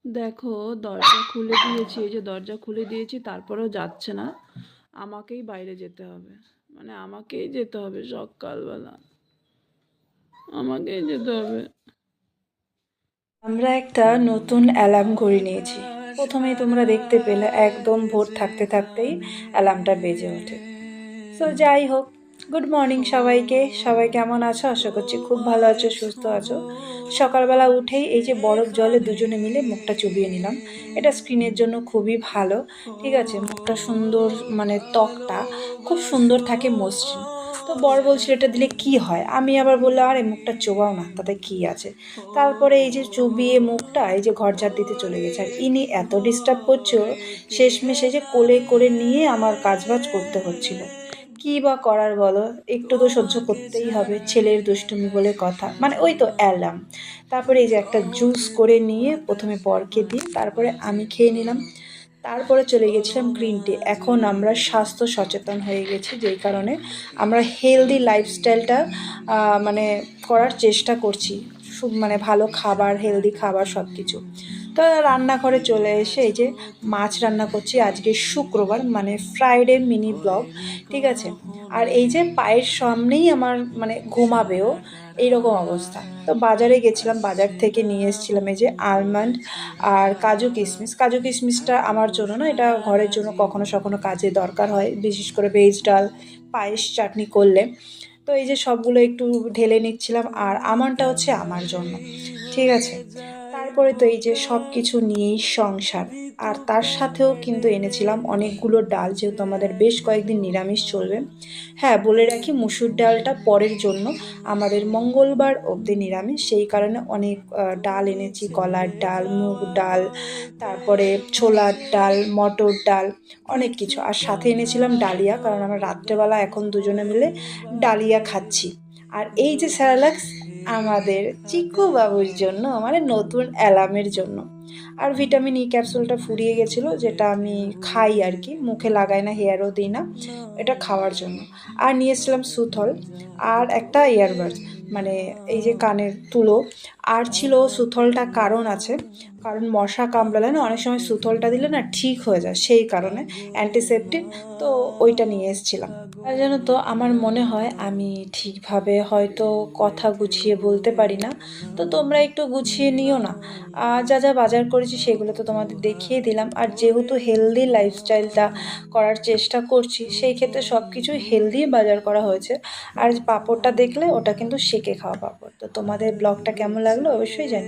দেখো, দরজা খুলে দিয়েছি, এই যে দরজা খুলে দিয়েছি, তারপরেও যাচ্ছে না। আমাকেই বাইরে যেতে হবে, মানে আমাকেই যেতে হবে সকালবেলা, আমাকেই যেতে হবে। আমরা একটা নতুন অ্যালার্ম ঘড়ি নিয়েছি। প্রথমেই তোমরা দেখতে পেলে একদম ভোর থাকতে থাকতেই অ্যালার্মটা বেজে ওঠে। সো যাই হোক, গুড মর্নিং সবাইকে। সবাই কেমন আছো? আশা করছি খুব ভালো আছো, সুস্থ আছো। সকালবেলা উঠেই এই যে বরফ জলে দুজনে মিলে মুখটা চুবিয়ে নিলাম। এটা স্কিনের জন্য খুবই ভালো। ঠিক আছে, মুখটা সুন্দর, মানে ত্বকটা খুব সুন্দর থাকে, মসৃণ। তো বর বলছিল এটা দিলে কি হয়, আমি আবার বললাম আরে মুখটা চোবাও না, তাতে কি আছে। তারপরে এই যে চুবিয়ে মুখটা এই যে ঘর ঝাড় দিতে চলে গেছে, আর ইনি এত ডিস্টার্ব করছিল, শেষমেশ এই যে কোলে করে নিয়ে আমার কাজবাজ করতে হচ্ছিল। কি বা করার বলো, একটু তো সহ্য করতেই হবে, ছেলের দুষ্টুমি বলে কথা, মানে ওই তো অ্যালার্ম। তারপরে এই যে একটা জুস করে নিয়ে প্রথমে বরকে দিই, তারপরে আমি খেয়ে নিলাম। তারপরে চলে গেছিলাম গ্রিন টি। এখন আমরা স্বাস্থ্য সচেতন হয়ে গেছি, যেই কারণে আমরা হেলদি লাইফস্টাইলটা মানে করার চেষ্টা করছি। মানে ভালো খাবার, হেলদি খাবার সব কিছু। তো রান্নাঘরে চলে এসে এই যে মাছ রান্না করছি, আজকে শুক্রবার, মানে ফ্রাইডে মিনি ব্লগ। ঠিক আছে, আর এই যে পায়ের সামনেই আমার মানে ঘুমাবেও, এইরকম অবস্থা। তো বাজারে গেছিলাম, বাজার থেকে নিয়ে এসেছিলাম এই যে আলমন্ড আর কাজু কিশমিশ। কাজু কিশমিশটা আমার জন্য না, এটা ঘরের জন্য কখনো সখনো কাজে দরকার হয়, বিশেষ করে ভেজ ডাল, পায়েস, চাটনি করলে। তো এই যে সবগুলো একটু ঢেলে নিচ্ছিলাম, আর আমনটা হচ্ছে আমার জন্য। ঠিক আছে, তারপরে তো এই যে সব কিছু নিয়েই সংসার। আর তার সাথেও কিন্তু এনেছিলাম অনেকগুলো ডাল, যেহেতু আমাদের বেশ কয়েকদিন নিরামিষ চলবে। হ্যাঁ, বলে রাখি মুসুর ডালটা পরের জন্য, আমাদের মঙ্গলবার অবধি নিরামিষ, সেই কারণে অনেক ডাল এনেছি, কলার ডাল, মুগ ডাল, তারপরে ছোলার ডাল, মটর ডাল, অনেক কিছু। আর সাথে এনেছিলাম ডালিয়া, কারণ আমরা রাত্রেবেলা এখন দুজনে মিলে ডালিয়া খাচ্ছি। আর এই যে স্যারালাক্স আমাদের চিকু বাবুর জন্য, মানে নতুন অ্যালার্মের জন্য। আর ভিটামিন ই ক্যাপসুলটা ফুরিয়ে গেছিলো, যেটা আমি খাই আর কি, মুখে লাগাই না, হেয়ারও দিই না, এটা খাওয়ার জন্য। আর নিয়ে এসেছিলাম সুথল, আর একটা ইয়ারবাডস, মানে এই যে কানের তুলো। আর ছিল সুথলটা, কারণ আছে, কারণ মশা কামড়ালে না অনেক সময় সুথলটা দিলে না ঠিক হয়ে যায়, সেই কারণে অ্যান্টিসেপটিক। তো ওইটা নিয়ে এসেছিলাম। আর জানো তো, আমার মনে হয় আমি ঠিকভাবে হয়তো কথা গুছিয়ে বলতে পারি না, তো তোমরা একটু গুছিয়ে নিও না। যা যা বাজার করেছি সেগুলো তো তোমাদের দেখিয়ে দিলাম, আর যেহেতু হেলদি লাইফস্টাইলটা করার চেষ্টা করছি, সেই ক্ষেত্রে সব কিছু হেলদি বাজার করা হয়েছে। আর পাঁপড়টা দেখলে ওটা কিন্তু সেকে খাওয়া পাঁপড়। তো তোমাদের ব্লগটা কেমন লাগলো অবশ্যই জানি।